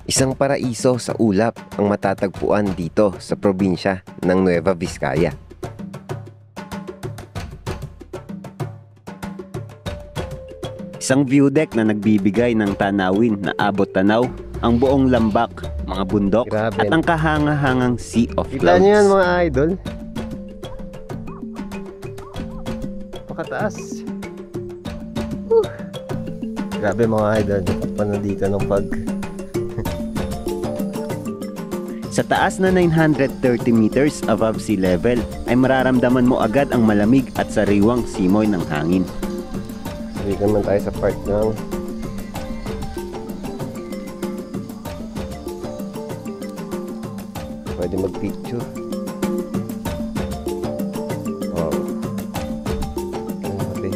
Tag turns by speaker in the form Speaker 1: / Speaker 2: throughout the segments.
Speaker 1: Isang paraiso sa ulap ang matatagpuan dito sa probinsya ng Nueva Vizcaya. Isang view deck na nagbibigay ng tanawin na abot tanaw ang buong lambak, mga bundok,
Speaker 2: Grabe.
Speaker 1: at ang kahanga-hangang Sea of
Speaker 2: Kita
Speaker 1: Clouds.
Speaker 2: niyo yan mga idol. Pakataas. Grabe mga idol. Dapat pa na dito ng pag...
Speaker 1: Sa taas na 930 meters above sea level ay mararamdaman mo agad ang malamig at sariwang simoy ng hangin.
Speaker 2: Dito naman tayo sa part ng... Pwede mag-picture. Wow. Grabe.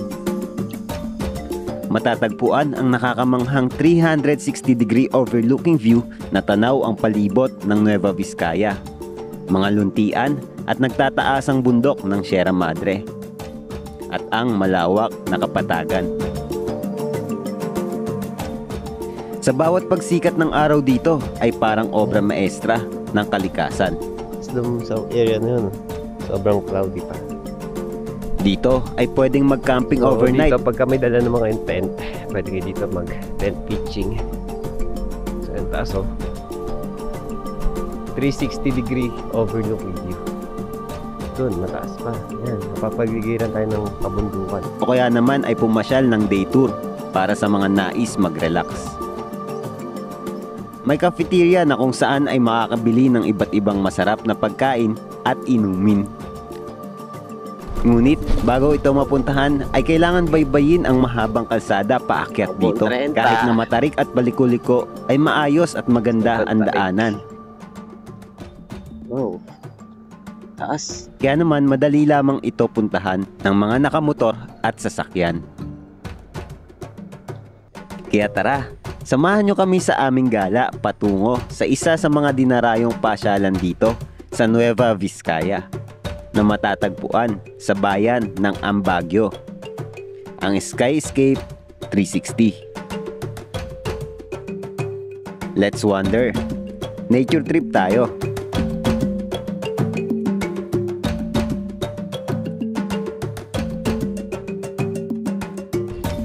Speaker 1: Matatagpuan ang nakakamanghang 360-degree overlooking view na tanaw ang palibot ng Nueva Vizcaya, mga luntian at nagtataasang bundok ng Sierra Madre, at ang malawak na kapatagan. Sa bawat pagsikat ng araw dito ay parang obra maestra ng kalikasan.
Speaker 2: Sa area na yun, sobrang cloudy pa.
Speaker 1: Dito ay pwedeng mag-camping
Speaker 2: So,
Speaker 1: overnight.
Speaker 2: dito pag kami dala ng mga tent, pwede kayo dito mag-tent pitching. So, yung taas oh. 360-degree overlooking view. Doon, mataas pa. Yan, napapagligiran tayo ng kabundukan.
Speaker 1: O kaya naman ay pumasyal ng day tour para sa mga nais mag-relax. May cafeteria na kung saan ay makakabili ng iba't ibang masarap na pagkain at inumin. Ngunit bago ito mapuntahan ay kailangan baybayin ang mahabang kalsada paakyat dito. Kahit na matarik at balikuliko ay maayos at maganda ang daanan.
Speaker 2: Wow. Taas.
Speaker 1: Kaya naman madali lamang ito puntahan ng mga nakamotor at sasakyan. Kaya tara, samahan nyo kami sa aming gala patungo sa isa sa mga dinarayong pasyalan dito sa Nueva Vizcaya na matatagpuan sa bayan ng Ambagyo, ang Skyscape 360. Let's wander. Nature trip tayo.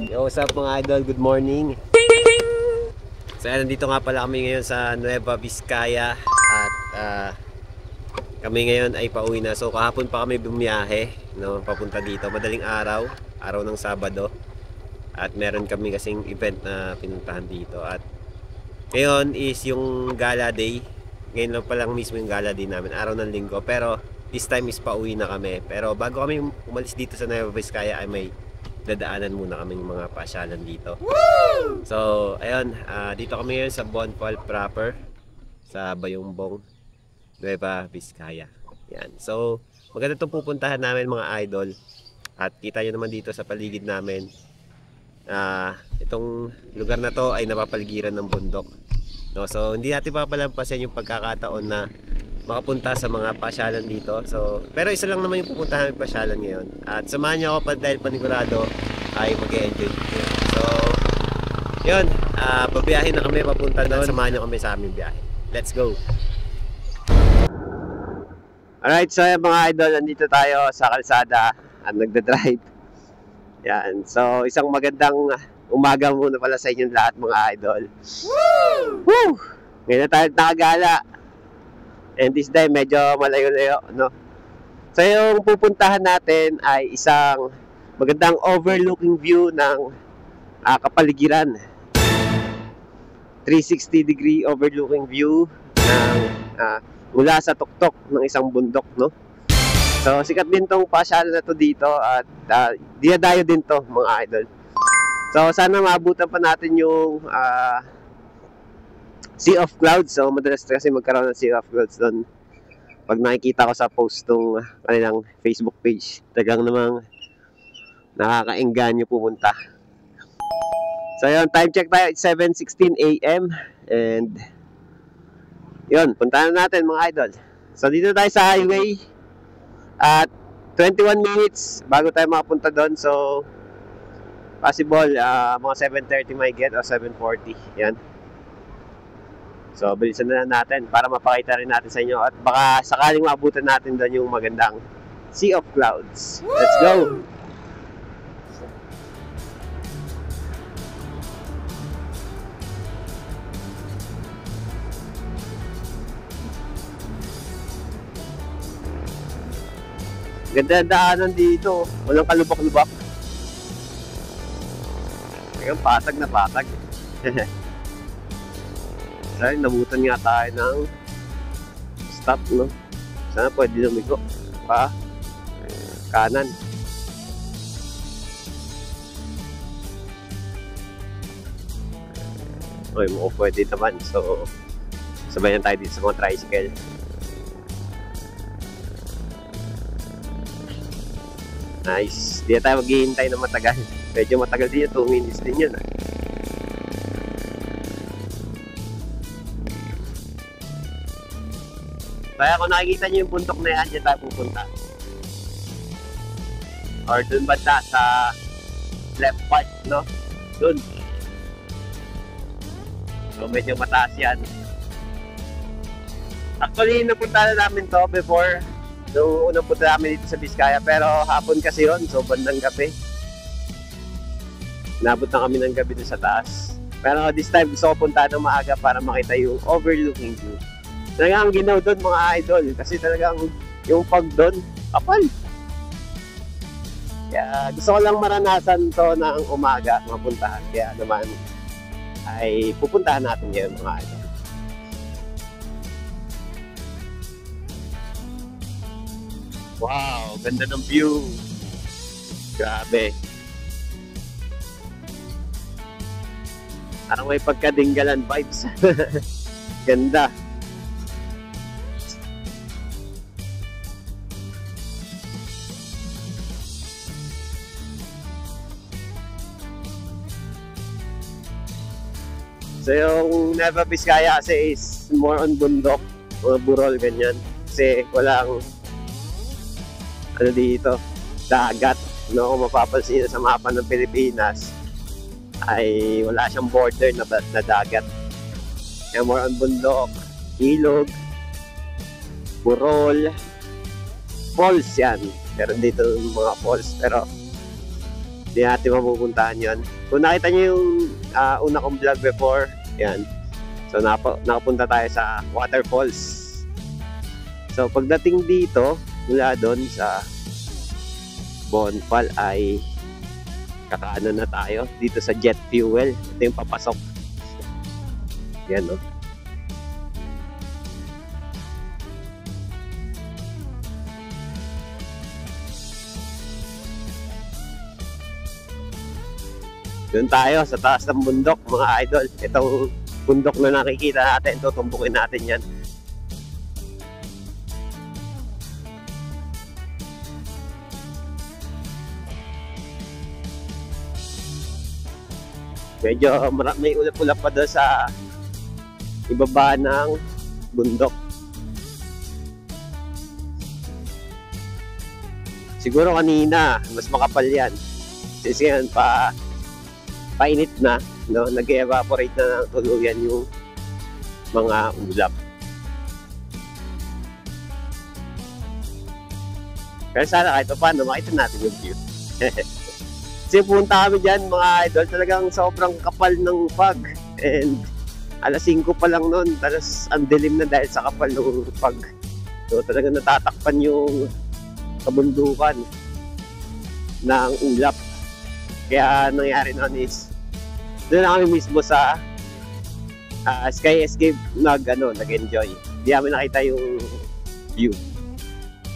Speaker 2: Yo, what's up mga idol? Good morning. So, nandito nga pala kami ngayon sa Nueva Vizcaya at kami ngayon ay pauwi na. So, kahapon pa kami bumiyahe, no, papunta dito. Madaling araw, araw ng Sabado. At meron kami kasing event na pinuntahan dito. At ngayon is yung gala day. Ngayon lang pa lang mismo yung gala day namin, araw ng Linggo. Pero this time is pauwi na kami. Pero bago kami umalis dito sa Nueva Vizcaya ay may dadaanan muna kaming mga pasyalan dito. Woo! So, ayun, dito kami ngayon sa Bonfal proper, sa Bayumbong, Nueva Vizcaya. Yan. So, maganda itong pupuntahan namin mga idol. At kita nyo naman dito sa paligid namin, itong lugar na to ay napapaligiran ng bundok. No? So, hindi natin papalampasin yung pagkakataon na makapunta sa mga pasyalan dito. So, pero isa lang naman yung pupuntahan ng pasyalan ngayon. At samahan niyo ako pa dahil panigurado ay mag-e-enjoy. So, yun. Pabiyahin na kami papunta doon. Samahan niyo kami sa aming biyahe. Let's go! Alright, so yan mga idol, nandito tayo sa kalsada at nagda-drive. Yan. So, isang magandang umaga muna pala sa inyong lahat mga idol. Woo! Woo! Ngayon na tayo nakagala. And this time, medyo malayo-layo, no? So, yung pupuntahan natin ay isang magandang overlooking view ng kapaligiran. 360-degree overlooking view ng mula sa tuktok ng isang bundok, no? So, sikat din tong pasyalan na to dito at dinadayo din to, mga idol. So, sana maabutan pa natin yung Sea of Clouds. So, madalas kasi magkaroon ng Sea of Clouds doon. Pag nakikita ko sa post ng kanilang Facebook page, tagang namang nakakaengganyo pumunta. So, yun, time check tayo. It's 7:16 AM. And, yun, puntahan natin mga idol. So, dito tayo sa highway. At 21 minutes bago tayo makapunta doon. So, possible, mga 7:30 may get o 7:40. Yan. So, bilisan na lang natin para mapakita rin natin sa inyo at baka sakaling maabutan natin doon yung magandang Sea of Clouds. Let's go! Ganda ang daanan dito. Walang kalubak-lubak. Ngayon, patag na patag. Sorry, nabutan nga tayo ng stop, no? Sana pwede lumigo. Pa, kanan. Okay, mukhang pwede naman. So, sabayan tayo dito sa mga tricycle. Nice. Di na tayo maghihintay na matagal. Medyo matagal din yun. 2 minutes din yun. Kaya kung nakikita nyo yung bundok na yan, dyan tayo pupunta. Or dun ba sa left part, no? Dun. So medyo mataas yan. Actually, napunta na namin to before. Nung unang punta namin dito sa Vizcaya. Pero hapon kasi yun, so bandang gabi. Nabot na kami ng gabi dun sa taas. Pero this time gusto ko punta ng maaga para makita yung overlooking view. Talagang ginaw doon mga idol kasi talagang yung pag doon, kapal. Kaya gusto ko lang maranasan to ng umaga, mapuntahan. Kaya naman ay pupuntahan natin ngayon mga idol. Wow, ganda ng view. Grabe. Parang may pagkadinggalan vibes. Ganda. So yung Nueva Vizcaya kasi is more on bundok, mga burol, ganyan. Kasi walang ano dito, dagat. No? Kung mapapansin sa mapa ng Pilipinas ay wala siyang border na dagat. Kaya more on bundok, ilog, burol, falls yan. Pero dito mga falls, pero hindi natin mapupuntahan yun. Kung nakita nyo yung una kong vlog before, yan. So nakapunta tayo sa waterfalls. So pagdating dito, mula doon sa Bonfal ay kakaano na tayo dito sa jet fuel. Ito yung papasok. Yan, no? Doon tayo sa taas ng bundok mga idol. Itong bundok na nakikita natin, tutumbukin natin yan. Medyo may ulap-ulap pa doon sa ibaba ng bundok. Siguro kanina mas makapal yan. Kasi yan painit na, no? Nag-evaporate na ng tuluyan yung mga ulap. Pero sana kahit paano makita natin yung view. Kasi punta kami dyan mga idol, talagang sobrang kapal ng fog. And alas 5 pa lang nun, talas ang dilim na dahil sa kapal ng fog. So talagang natatakpan yung kabundukan ng ulap. Kaya nangyari nun is doon na kami mismo sa Sky Escape nag-enjoy. Hindi namin nakita yung view.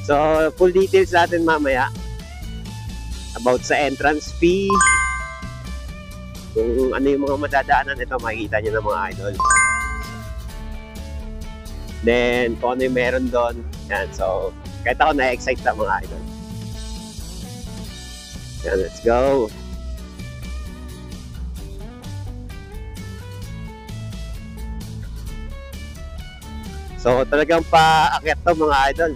Speaker 2: So full details natin mamaya about sa entrance fee, kung ano yung mga madadaanan, ito makikita nyo ng mga idol. Then kung ano yung meron doon, yan. So kahit ako na-excite na mga idol. Yan, let's go. So talagang paakyat to mga idol.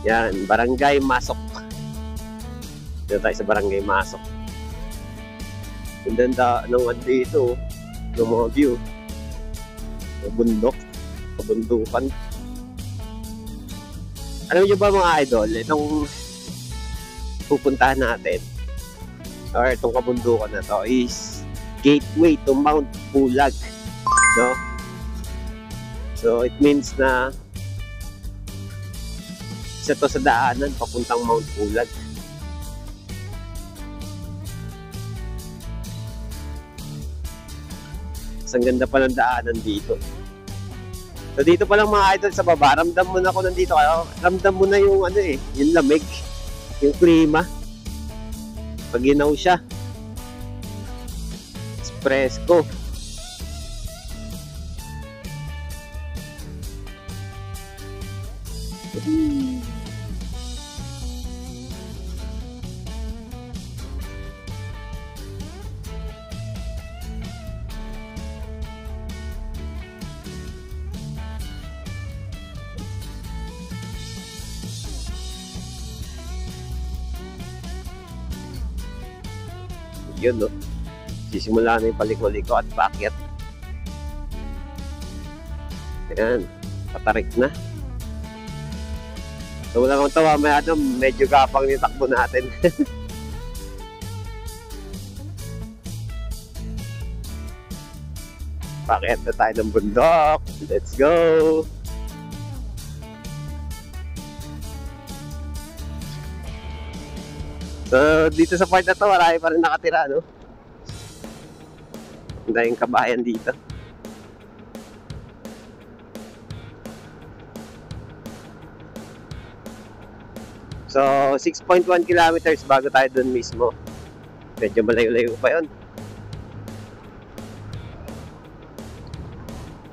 Speaker 2: Yan, Barangay Masok. Dito tayo sa Barangay Masok. Ganda nung dito, ng mga view. bundok, kabundukan. Alam niyo ba mga idol, itong pupuntahan natin or itong kabundukan na to is gateway to Mount Pulag, no? So it means na isa to sa daanan papuntang Mount Pulag. Ang ganda pa ng daanan dito. So dito pa lang mga idol sa baba, ramdam mo na ako nandito. Ramdam mo na yung ano yung lamig, yung klima. Pag ginaw siya, presko. Yun, no? Sisimula na yung paliko-liko at paakyat. Ayan, patarik na. So wala kang tawa, medyo gapang yung takbo natin. Paakyat na tayo ng bundok. Let's go! So, dito sa part na to, marami pa rin nakatira, no? Ang daming kabayan dito. So, 6.1 kilometers bago tayo dun mismo. Medyo malayo-layo pa yun.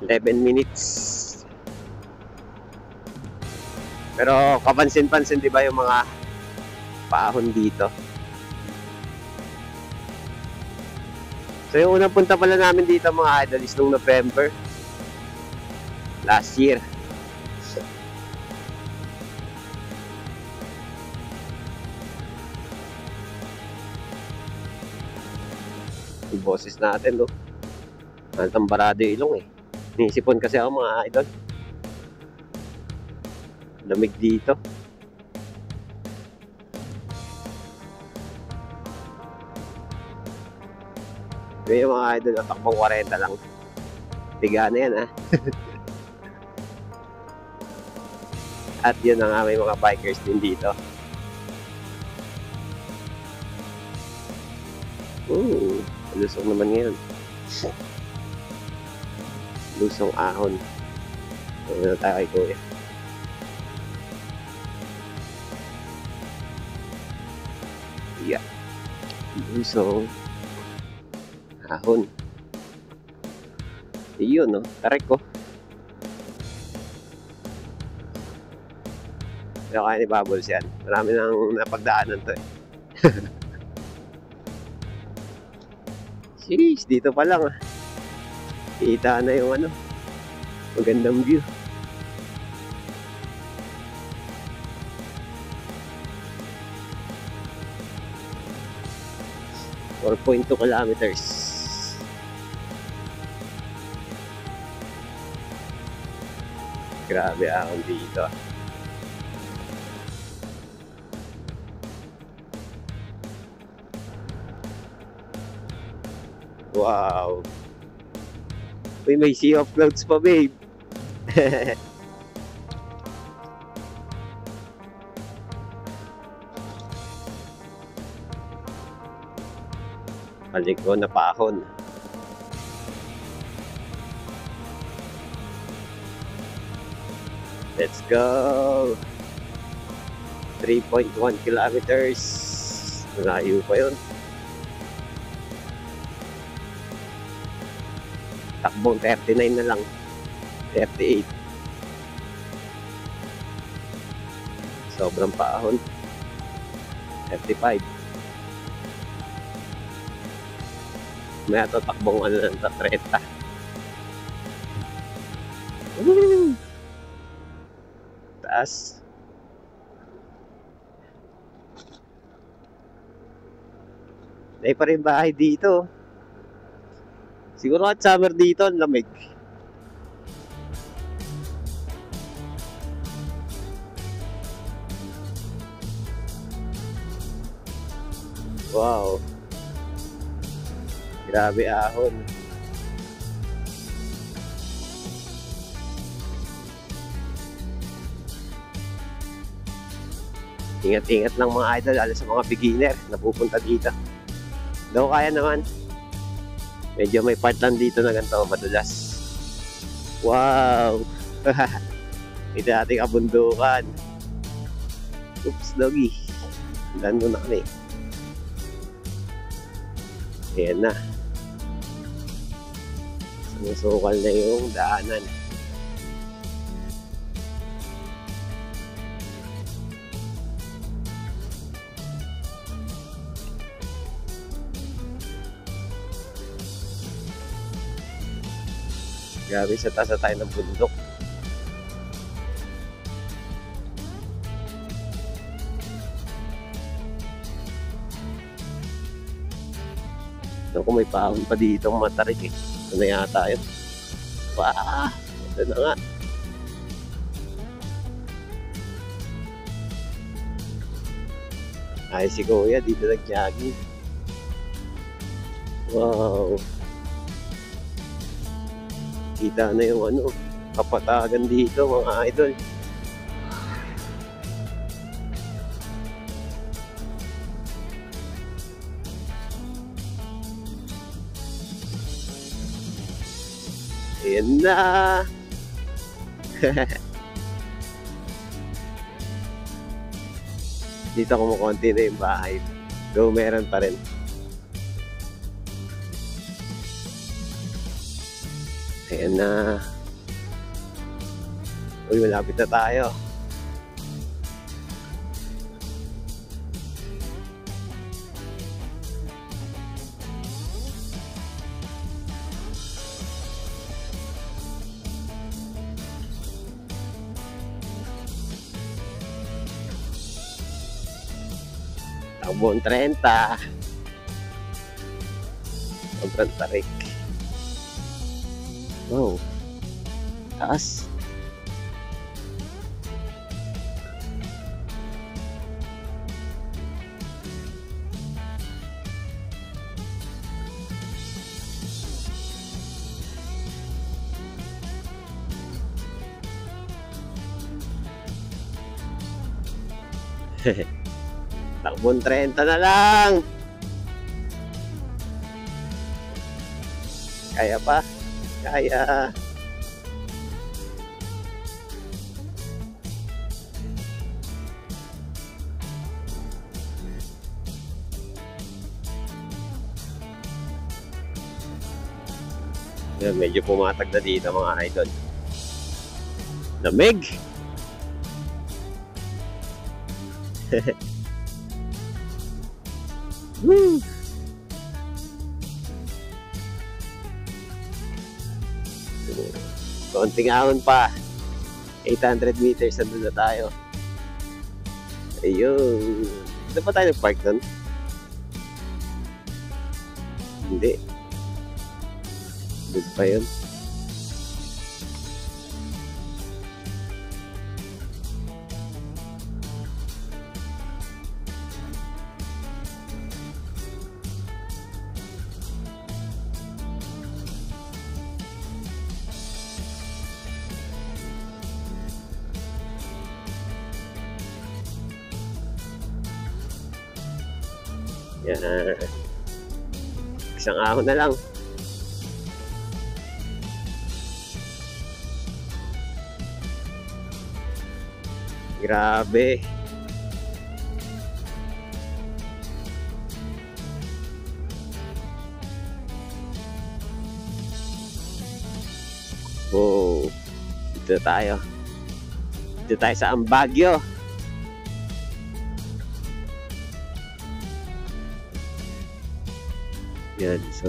Speaker 2: 11 minutes. Pero kapansin-pansin, di ba, yung mga paahon dito. So yung unang punta pala namin dito mga idol is noong November last year. Yung boses natin, no? Nantang barado yung ilong, Nisipon kasi ako mga idol. Lamig dito. Yung mga idol na takbong 40 lang. Tiga na yan, At yun na nga, may mga bikers din dito. Lusong naman ngayon. Lusong ahon. Ano na tayo kay Kuya. Yeah. Lusong ahon. Iyon, no? Tarik ko. Pero kaya ni Bubbles yan. Marami nang napagdaanan to, Jeez, dito pa lang, Kita na yung magandang view. Or 4.2 kilometers. Grabe ahon dito. Wow. Uy, may sea of clouds pa, babe. Paliko na paahon. Let's go! 3.1 kilometers. Malayo pa yun. Takbong 39 na lang. 38. Sobrang paahon. 35. May ato takbong na 30. Taas. May pa rin bahay dito. Siguro at summer dito, ang lamig. Wow. Grabe ahon. Ingat-ingat lang mga idol, lalo sa mga beginner na pupunta dito. Daw kaya naman. Medyo may part lang dito na ganito, madulas. Wow! Ito ating kabundukan. Oops, doggy. Dando na kami. Ayan na. Sumusukal na yung daanan. Grabe, sa taas na tayo ng bundok. Ako, may pahon pa dito matarik eh. Ito na yata yun. Wow! Ito na nga. Ay, si Kuya dito nag-jogging. Wow! Kita na yung ano, kapatagan dito mga idol. Ayan na. Dito kumukonti na yung bahay. Though meron pa rin. Ayan na. Uy, malapit na tayo. Takbong 30. Sobrang tarik. Wow. Taas. Takbong 30 na lang. Kaya pa. Kaya. Yan, medyo pumatag na dito mga idol. Lamig. Woo! Konting ahon pa. 800 meters nandun na tayo. Ayun. Saan pa tayo nag-park doon? Hindi. Doon pa yun. Yan. Isang ahon na lang. Grabe. Wow. Dito tayo. Dito tayo sa Ambagyo. Yan, so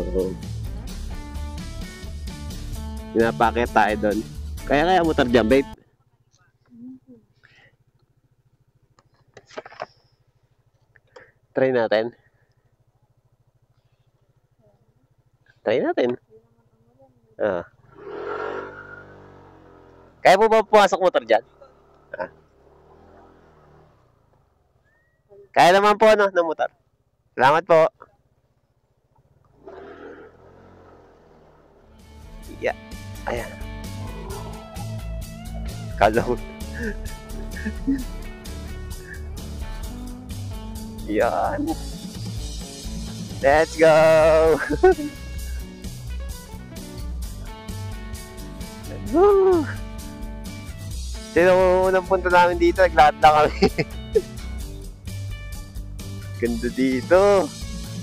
Speaker 2: pinapakit tayo doon. Kaya motor dyan, babe. Try natin. Try natin. Ah. Kaya mo ba pumasok motor dyan? Ah. Kaya naman po, ano, ng motor. Salamat po. Yeah. Ayan. Kalong. Yan. Let's go! Woo! Sino unang punta namin dito? Naglahat na kami. Ganda dito.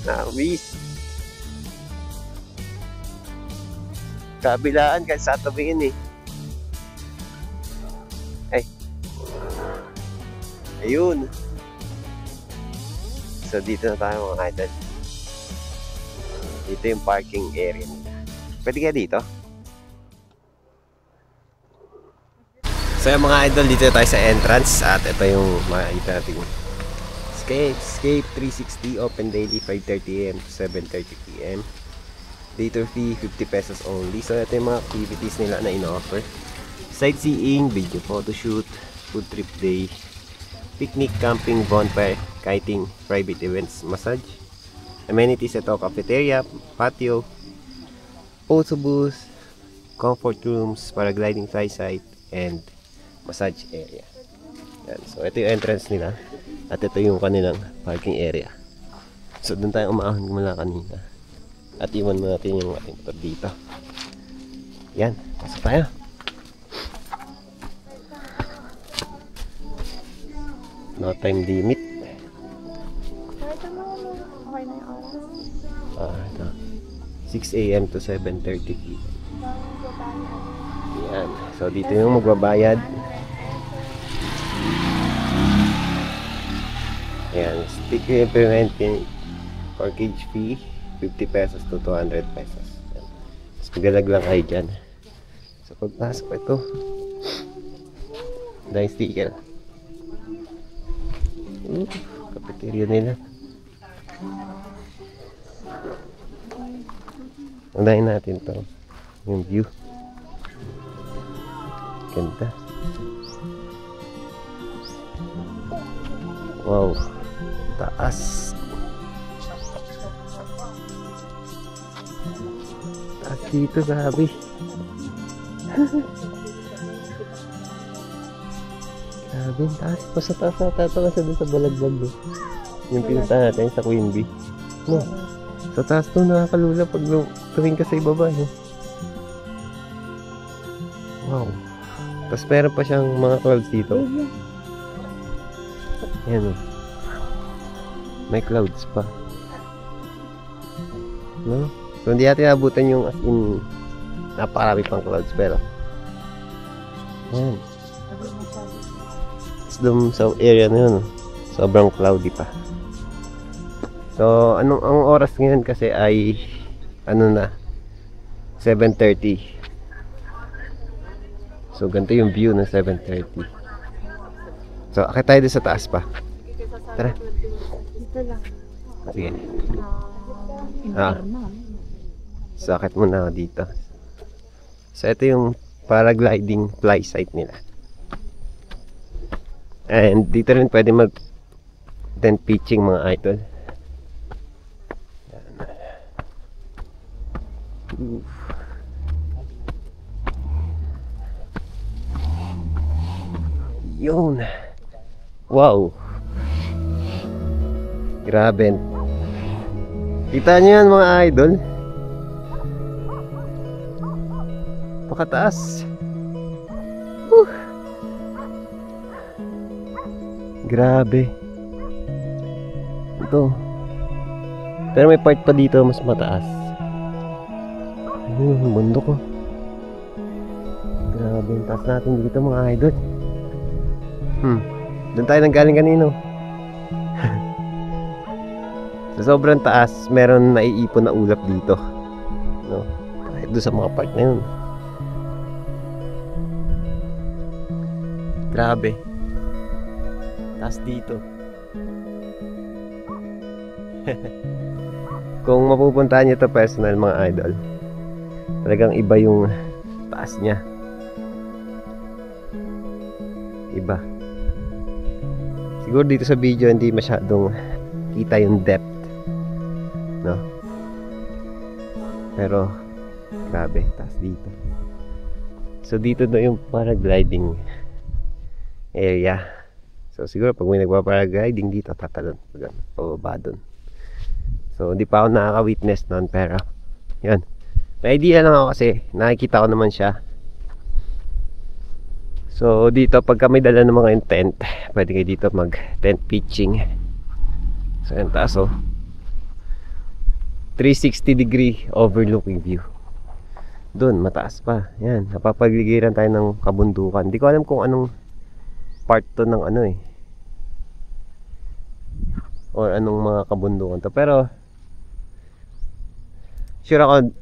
Speaker 2: Na-miss. Kabilaan kasi sa tabihin eh. Ay. Ayun. So dito na tayo mga idol. Dito yung parking area nila. Pwede kaya dito? So yung mga idol, dito tayo sa entrance. At ito yung makikita natin. Escape 360, open daily 5:30 AM to 7:30 PM. Later fee 50 pesos only. So ito yung mga activities nila na ino-offer. Sightseeing, video photoshoot, food trip day, picnic, camping, bonfire, kiting, private events, massage. Amenities ito, cafeteria, patio, photo booth, comfort rooms, paragliding fly site, and massage area. Yan. So ito yung entrance nila. At ito yung kanilang parking area. So doon tayo umahon mula kanina. At iwan mo natin yung ating motor dito. Yan, pasok tayo. No time limit.
Speaker 3: Okay na yung oras.
Speaker 2: Ito. 6 AM to 7:30 PM. Yan. So dito yung magbabayad. Yan. Sticker payment for cage fee 50 pesos to 200 pesos. Yan. Mas magalag lang kayo dyan. So pagpasok ito, dahil sticker. Cafeteria nila. Unahin natin to. Yung view. Ganda. Wow. Taas. Taas dito, grabe. Grabe, taas. Sa taas na tatangan sa doon sa balagbag. Yung pinunta natin sa Queen Bee. No. Sa taas to nakakalula pag tumingin ka sa ibaba. Wow. Tapos meron pa siyang mga clouds dito. Ayan o. May clouds pa. No? So hindi natin abutan yung as in napakarami pang clouds pero ayan. Tapos sa area na yun, sobrang cloudy pa. So ang oras ngayon kasi ay ano na 7:30. So ganito yung view ng 7:30. So akit tayo doon sa taas pa. Tara.
Speaker 3: Dito lang.
Speaker 2: Sige. So akit muna ako dito. So ito yung paragliding fly site nila. And dito rin pwede mag tent pitching mga idol. Yun. Wow. Grabe. Kita nyo yan mga idol. Pakataas. Grabe. Ito. Pero may part pa dito mas mataas. Ayun, yung bundok ko. Grabe, yung taas natin dito mga idol. Doon tayo nang galing kanino. Sa sobrang taas, meron naiipon na ulap dito. No? Kahit doon sa mga part na yun. Grabe. Taas dito. Kung mapupuntahan nyo ito personal mga idol, talagang iba yung taas niya. Iba. Siguro dito sa video hindi masyadong kita yung depth Pero grabe, taas dito. So dito na yung paragliding area. So siguro pag may nagpa-paragliding dito, tatalon pababa dun. So hindi pa ako nakaka-witness nun, pero yun, may idea lang ako kasi nakikita ko naman siya. So dito pagka may dala ng mga tent, pwede kayo dito mag tent pitching. So yan taas, oh, 360 degree overlooking view. Doon mataas pa. Yan, napapagligiran tayo ng kabundukan. Hindi ko alam kung anong part to ng ano eh, or anong mga kabundukan to, pero sure ako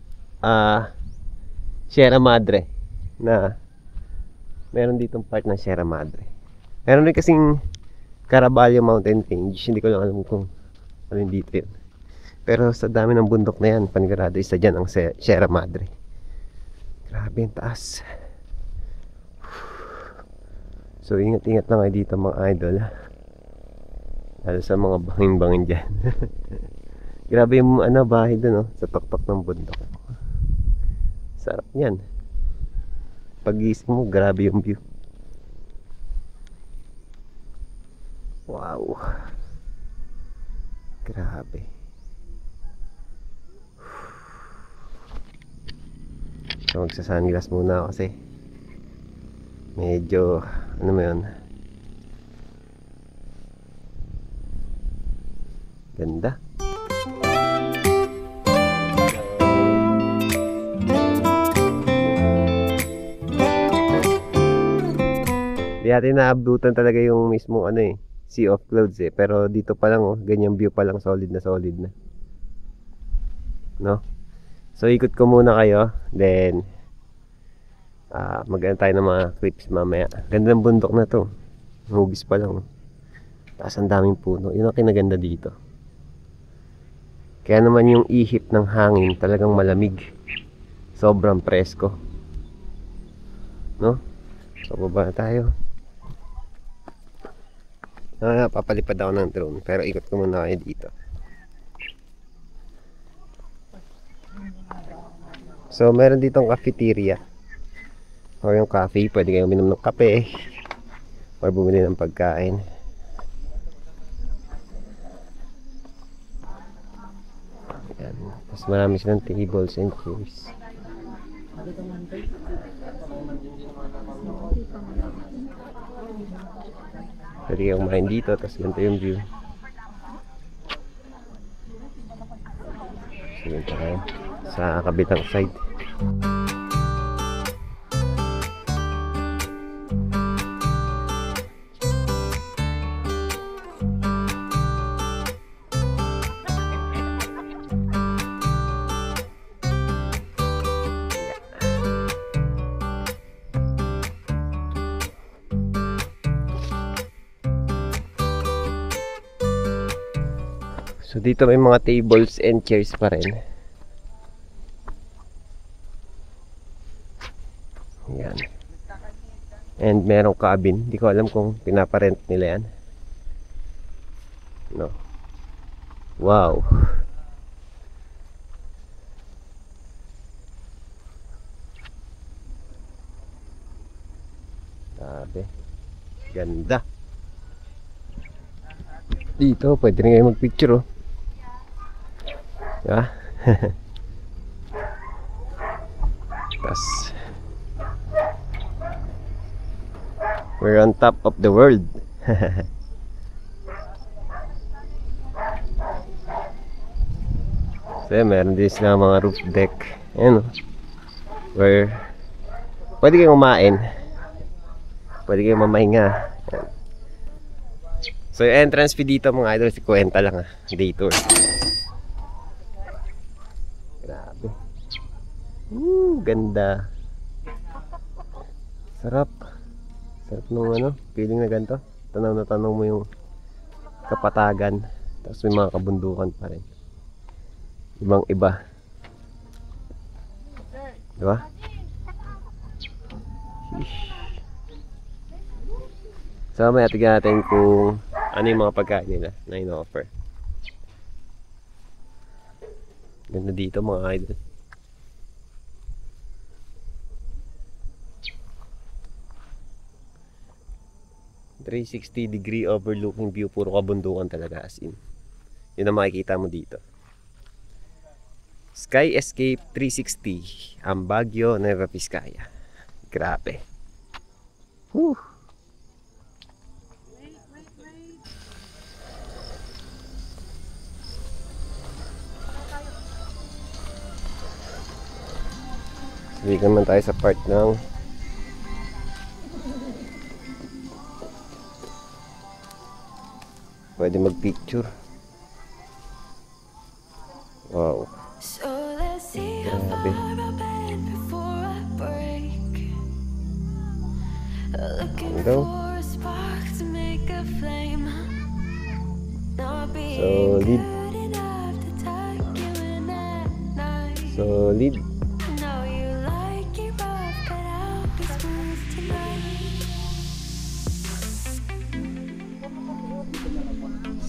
Speaker 2: Sierra Madre, na meron ditong part ng Sierra Madre. Meron rin kasing Caraballo Mountain Range, hindi ko lang alam kung ano yung dito yun. Pero sa dami ng bundok na yan, panigurado isa dyan ang Sierra Madre. Grabe yung taas. So ingat-ingat lang kayo dito mga idol, lalo sa mga bangin-bangin dyan. Grabe yung bahay dun, oh, sa tuktok ng bundok. Sarap niyan. Pag-gising mo, grabe yung view. Wow, grabe. So magsa-sunglass muna ako kasi medyo ano mo yun, ganda. Di natin naabutan talaga yung mismo ano eh, sea of clouds eh. Pero dito pa lang, oh, ganyang view pa lang, solid na no? So ikot ko muna kayo, then maganda tayo ng mga clips mamaya. Ganda ng bundok na to, hugis pa lang, oh. Taas ang daming puno, yun ang kinaganda dito. Kaya naman yung ihip ng hangin talagang malamig, sobrang presko, no? So baba na tayo. Papalipad ako ng drone, pero ikot ko muna kayo dito. So meron ditong cafeteria or yung cafe, pwede kayong uminom ng kape or bumili ng pagkain. Ayan. Tapos marami silang tables and chairs. Pwede kayong kumain dito, tapos ganito yung view. Sige tayo sa kabilang side. So dito may mga tables and chairs pa rin. Yan. And merong cabin. Hindi ko alam kung pinaparent nila yan. No. Wow. Grabe. Ganda. Dito pwede rin kayo magpicture, oh. Diba? Tas we're on top of the world. So meron din sila mga roof deck. Ayan, oh. Where pwede kayong kumain, pwede kayong mamahinga. Ayan. So yung entrance fee dito mga idol, 50 lang, day tour. Grabe. Ganda. Sarap. Sarap nung feeling na ganito. Tanaw na tanaw mo yung kapatagan. Tapos may mga kabundukan pa rin. Ibang iba. Diba? Sheesh. So may atigan natin kung ano yung mga pagkain nila na ino-offer. Ganda dito mga idol. 360-degree overlooking view. Puro kabundukan talaga, as in. Yun ang makikita mo dito. Sky Escape 360, Ambagyo, Nueva Vizcaya. Grabe. Whew. Sabi naman tayo sa part ng pwede mag-picture. Wow. Grabe. Hello. Solid. Solid.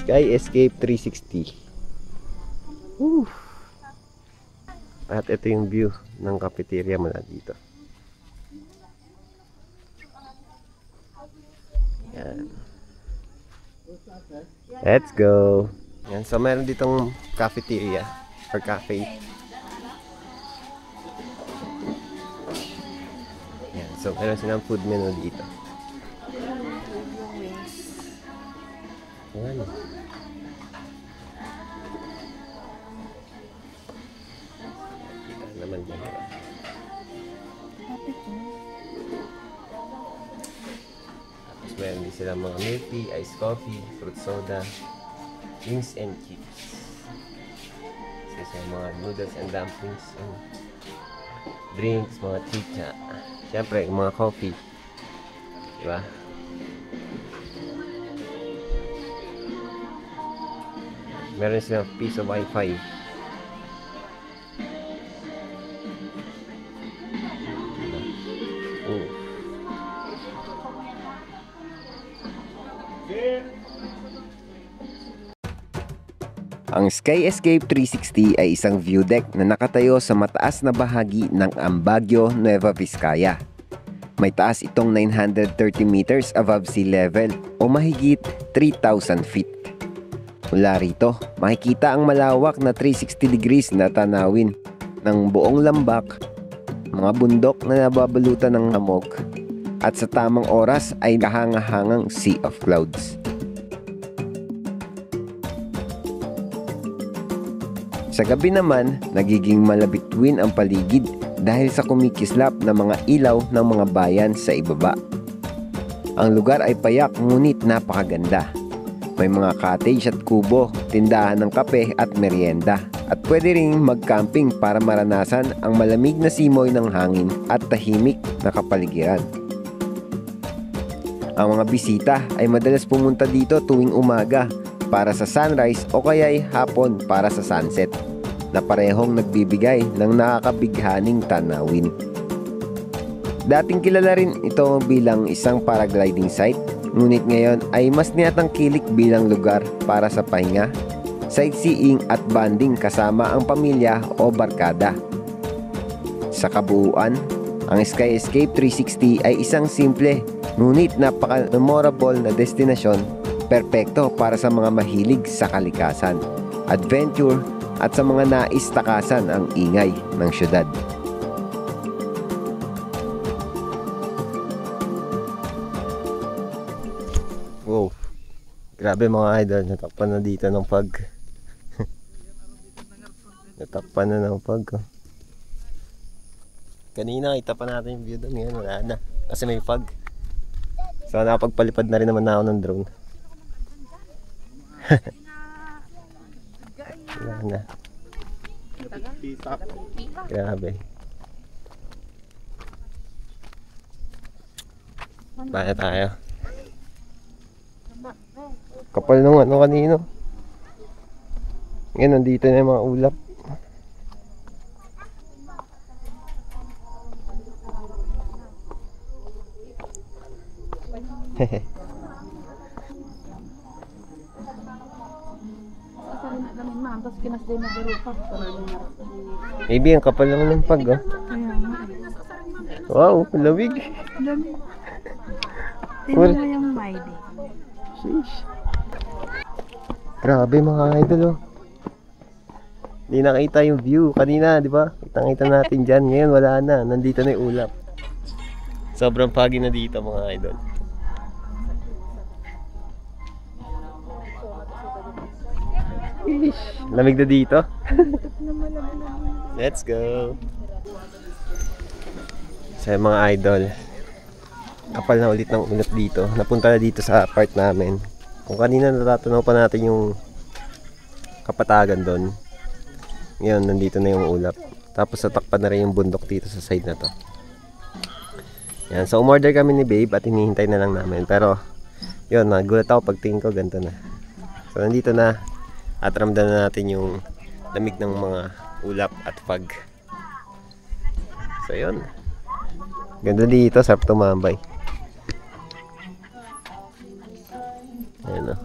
Speaker 2: Sky Escape 360. Woo. At ito yung view ng cafeteria mula dito. Yan. Let's go. Yan, so meron ditong cafeteria or cafe. Yan, so meron silang food menu dito. Yan. Naman dyan. Tapos meron din silang mga milk tea, iced coffee, fruit soda, wings and chips. Kasi mga noodles and dumplings and drinks, mga chicha. Siyempre, mga coffee. Diba? Meron silang piece of wifi.
Speaker 1: Ang Sky Escape 360 ay isang view deck na nakatayo sa mataas na bahagi ng Ambagyo, Nueva Vizcaya. May taas itong 930 meters above sea level o mahigit 3,000 feet. Mula rito, makikita ang malawak na 360 degrees na tanawin ng buong lambak, mga bundok na nababalutan ng hamog, at sa tamang oras ay kahangahangang sea of clouds. Sa gabi naman, nagiging malabitwin ang paligid dahil sa kumikislap na mga ilaw ng mga bayan sa ibaba. Ang lugar ay payak ngunit napakaganda. May mga cottage at kubo, tindahan ng kape at merienda. At pwede ring mag-camping para maranasan ang malamig na simoy ng hangin at tahimik na kapaligiran. Ang mga bisita ay madalas pumunta dito tuwing umaga para sa sunrise o kaya'y hapon para sa sunset, na parehong nagbibigay ng nakakabighaning tanawin. Dating kilala rin ito bilang isang paragliding site, ngunit ngayon ay mas tinatangkilik bilang lugar para sa pahinga, sightseeing at bonding kasama ang pamilya o barkada. Sa kabuuan, ang Sky Escape 360 ay isang simple ngunit napaka-memorable na destinasyon, perpekto para sa mga mahilig sa kalikasan, adventure at sa mga nais takasan ang ingay ng syudad.
Speaker 2: Wow. Grabe mga idol, natakpan na dito ng pag. Natakpan na ng pag. Kanina kita pa natin yung view doon, ngayon wala na. Kasi may fog. So nakapagpalipad na rin naman ako ng drone. Wala na. Grabe. Baya tayo. Kapal nung ano kanino. Ngayon nandito na yung mga ulap. Hehe. Maybe ang kapal lang ng pag, oh. Wow, lamig.
Speaker 3: Tingnan mo yung Miley.
Speaker 2: Sheesh. Grabe mga idol oh. Hindi nakita yung view kanina, di ba? Kitang-kita natin dyan. Ngayon wala na. Nandito na yung ulap. Sobrang pagi na dito mga idol. Sheesh. Lamig na dito. Let's go. So mga idol, kapal na ulit ng ulap dito. Napunta na dito sa part namin. Kung kanina natatanaw pa natin yung kapatagan doon, ngayon nandito na yung ulap. Tapos natakpan na rin yung bundok dito sa side na to. Yan, so umorder kami ni babe at hinihintay na lang namin. Pero yun, nagulat ako pagtingin ko, ganito na. So nandito na at ramdam na natin yung lamig ng mga ulap at fog. So yun, ganda dito, sarap tumambay. Ayan o.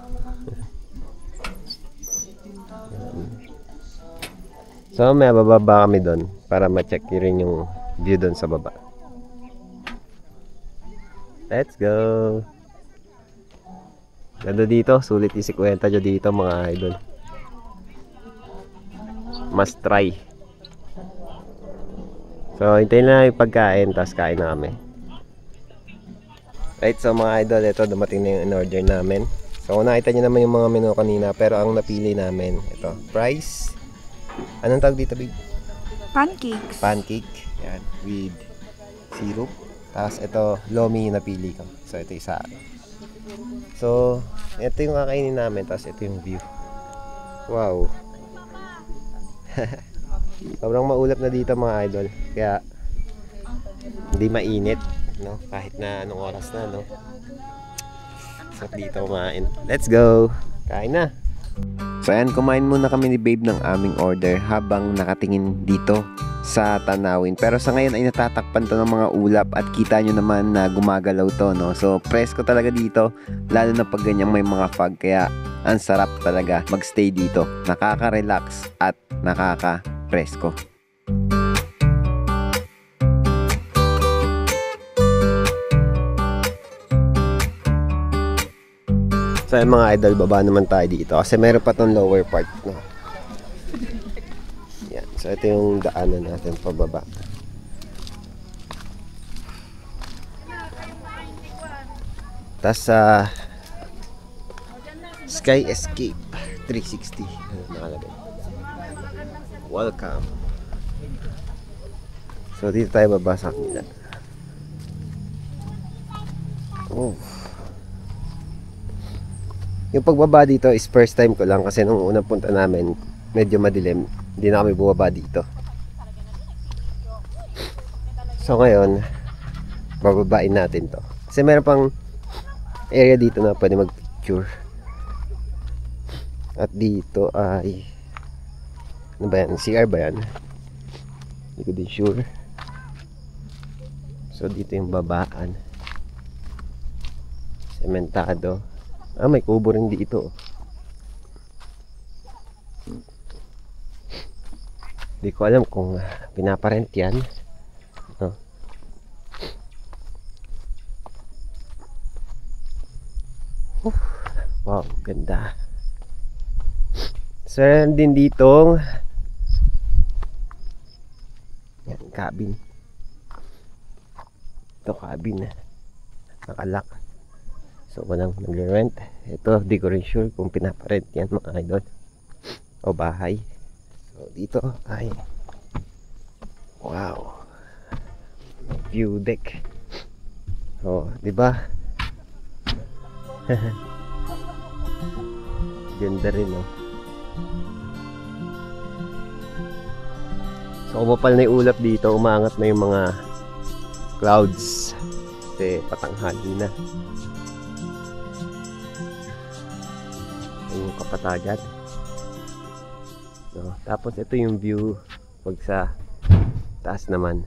Speaker 2: So may bababa kami doon para ma-check rin yung view doon sa baba. Let's go. Ganda dito, sulit yung 50 dyan dito mga idol. Must try. So hintayin na yung pagkain, tapos kain na kami. Right, so mga idol, ito dumating na yung in-order namin. So kung nakita nyo naman yung mga menu kanina, pero ang napili namin, ito, fries. Anong tawag dito, babe?
Speaker 3: Pancakes.
Speaker 2: Pancake. Yan, with syrup. Tapos ito, lomi yung napili ko. So ito isa. So, ito yung kakainin namin. Tapos ito yung view. Wow. Sobrang maulap na dito mga idol. Kaya, hindi mainit. No? Kahit na anong oras na, no? So dito kumain. Let's go! Kain na!
Speaker 1: So ayan, kumain muna kami ni babe ng aming order habang nakatingin dito sa tanawin. Pero sa ngayon ay natatakpan to ng mga ulap at kita nyo naman na gumagalaw to, no? So presko talaga dito, lalo na pag ganyang may mga fog. Kaya ang sarap talaga magstay dito. Nakaka-relax at nakaka-presko.
Speaker 2: So mga idol, baba naman tayo dito kasi meron pa tong lower part, no? Yan. So ito yung daanan natin pababa. Tapos sa Sky Escape 360 nakalagay. Welcome. So dito tayo baba sa kanila. Oh. Yung pagbaba dito is first time ko lang kasi nung unang punta namin medyo madilim, hindi na kami bumaba dito. So ngayon bababain natin to kasi meron pang area dito na pwede mag picture. At dito ay ano ba yan? CR ba yan? Hindi ko din sure. So dito yung babaan, sementado. Ah, may kubo rin dito. Hindi ko alam kung pinaparent yan, no? Wow, ganda. So din ditong yan, cabin. Ito cabin, nakalak. So walang nagre-rent. Ito, di ko rin sure kung pinaparent yan mga idol o bahay. So dito ay wow, view deck. Oh, di ba? Ganda rin, oh. So kumapal na yung ulap dito, umaangat na yung mga clouds kasi patanghali na. Yung kapatagan, no? Tapos ito yung view pag sa taas naman.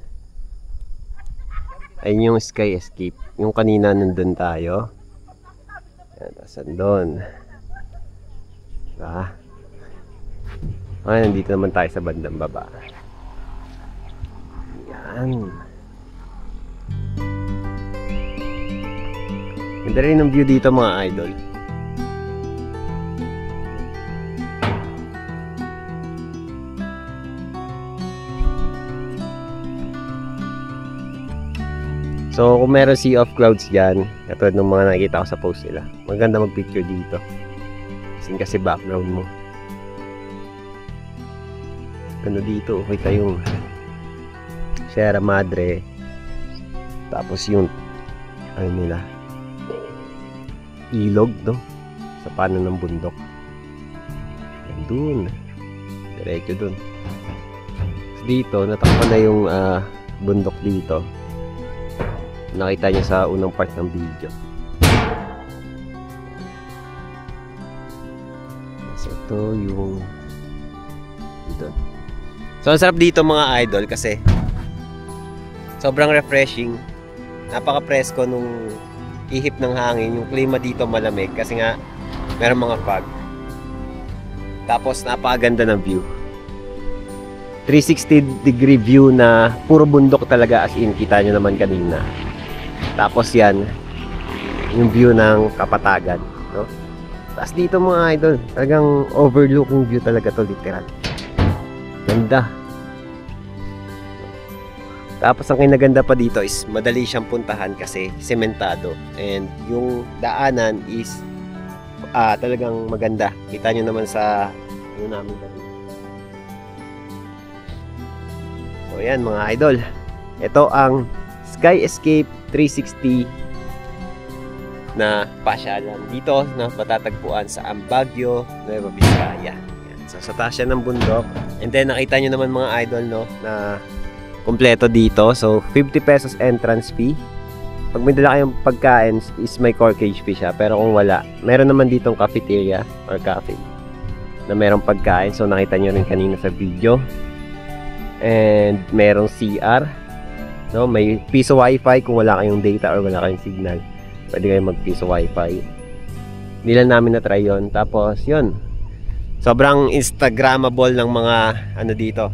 Speaker 2: Ayun yung Sky Escape. Yung kanina nandun tayo. Yan, tapos nandun, diba? Okay, nandito naman tayo sa bandang baba. Yan. Ganda rin ang view dito mga idol. So kung meron sea of clouds dyan, katulad ng mga nakikita ko sa post nila, maganda mag-picture dito. Kasi background mo. Ano dito, kita yung Sierra Madre. Tapos yung ano nila, ilog, no? Sa paano ng bundok. Yan dun. Diretso dun. Dito, natakpan na yung bundok dito. Nakita niyo sa unang part ng video. So ito yung dito. So ang sarap dito mga idol kasi sobrang refreshing. Napaka-presko nung ihip ng hangin. Yung klima dito malamig kasi nga meron mga fog. Tapos napakaganda ng view. 360-degree view na puro bundok talaga, as in kita nyo naman kanina. Tapos yan yung view ng Kapatagan, no? Tapos dito mga idol, talagang overlooking view talaga to, literal. Ganda. Tapos ang kinaganda pa dito is madali siyang puntahan kasi sementado. And yung daanan is talagang maganda. Kita nyo naman sa ano namin kanina. So yan mga idol, ito ang Sky Escape 360 na pasyalan dito na matatagpuan sa Baguio, Nueva Vizcaya. Yan. So sa taas siya ng bundok, and then nakita nyo naman mga idol, no, na kompleto dito. So 50 pesos entrance fee. Pag may dala kayong pagkain is may corkage fee siya, pero kung wala, meron naman ditong cafeteria or cafe na merong pagkain. So nakita nyo rin kanina sa video. And merong CR, no? May piso wifi kung wala kayong data or wala kayong signal. Pwede kayong mag piso wifi. Hindi lang namin na-try yun. Tapos yun, sobrang instagramable ng mga ano dito,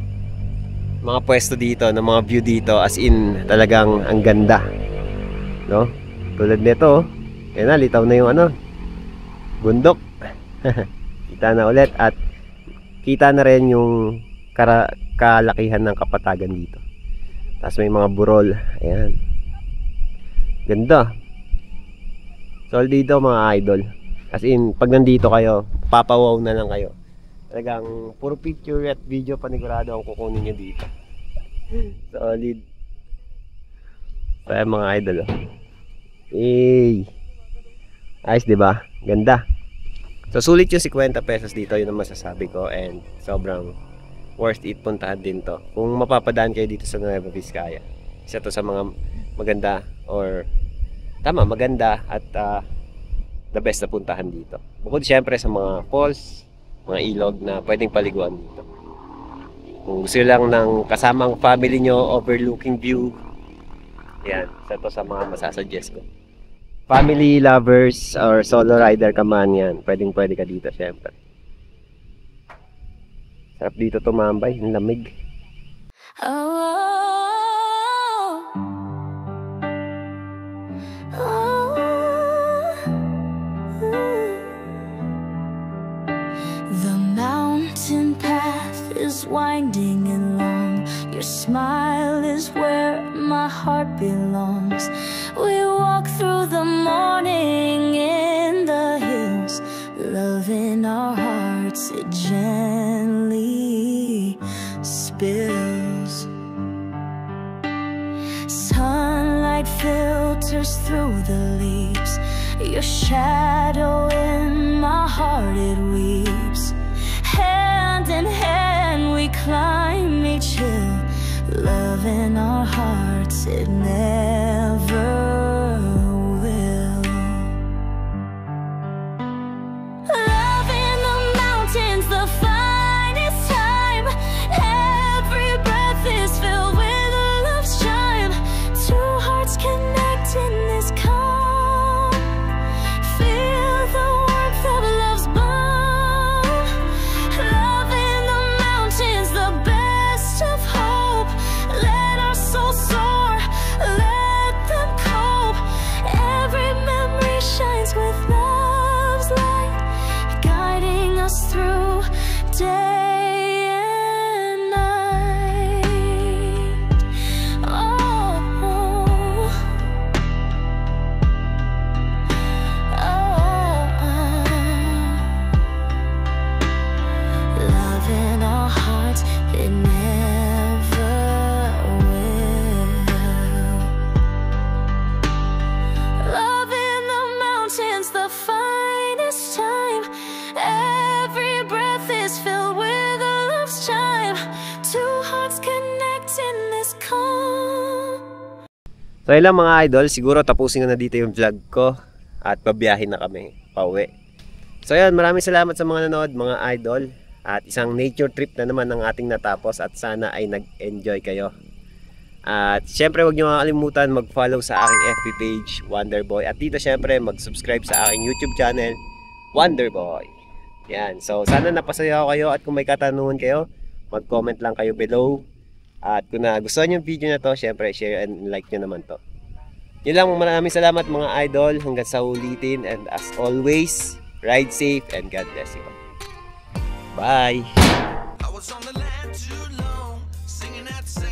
Speaker 2: mga pwesto dito, ng mga view dito. As in, talagang ang ganda, no? Tulad nito, yan na, litaw na yung ano, bundok. Kita na ulit. At kita na rin yung kalakihan ng Kapatagan dito. Tapos may mga burol. Ayan. Ganda. So dito mga idol, as in pag nandito kayo, papawaw na lang kayo. Talagang puro picture at video panigurado ang kukunin nyo dito. Solid. So ayan mga idol, oh. Ayos diba? Ganda. So sulit yung 50 pesos dito, yun ang masasabi ko. And sobrang worth it, puntahan din to kung mapapadaan kayo dito sa Nueva Vizcaya. Isa to sa mga maganda, or maganda at the best na puntahan dito. Bukod syempre sa mga falls, mga ilog na pwedeng paliguan dito. Kung gusto lang ng kasamang family nyo, overlooking view, yan, isa to sa mga masasuggest ko. Family lovers or solo rider ka man, yan, pwedeng ka dito syempre. Sarap dito tumambay, ang lamig.
Speaker 4: The mountain path is winding and long. Your smile is where my heart belongs. We walk through the morning in the hills, love in our hearts, it gently spills. Sunlight filters through the leaves, your shadow in my heart, it weeps. Hand in hand we climb each hill, love in our hearts, it never will. Love in the mountains, the finest time. Every breath is filled with love's chime. Two hearts connect in this calm. Feel the warmth of love's bond. Love in the mountains, the best of hope. Let our souls soar, let
Speaker 2: So yun lang mga idol, siguro tapusin ko na dito yung vlog ko at babiyahin na kami pauwi. So yun, maraming salamat sa mga nanood mga idol at isang nature trip na naman ang ating natapos at sana ay nag-enjoy kayo. At syempre huwag nyo makakalimutan mag-follow sa aking FB page Wonderboy at dito syempre mag-subscribe sa aking YouTube channel Wonderboy. Yan, so sana napasaya ko kayo at kung may katanungan kayo mag-comment lang kayo below. At kung nagustuhan yung video na to, syempre share and like nyo naman to. Yun lang, maraming salamat mga idol. Hanggang sa ulitin. And as always, ride safe and God bless you. Bye!
Speaker 5: I was on the land too long, singing that same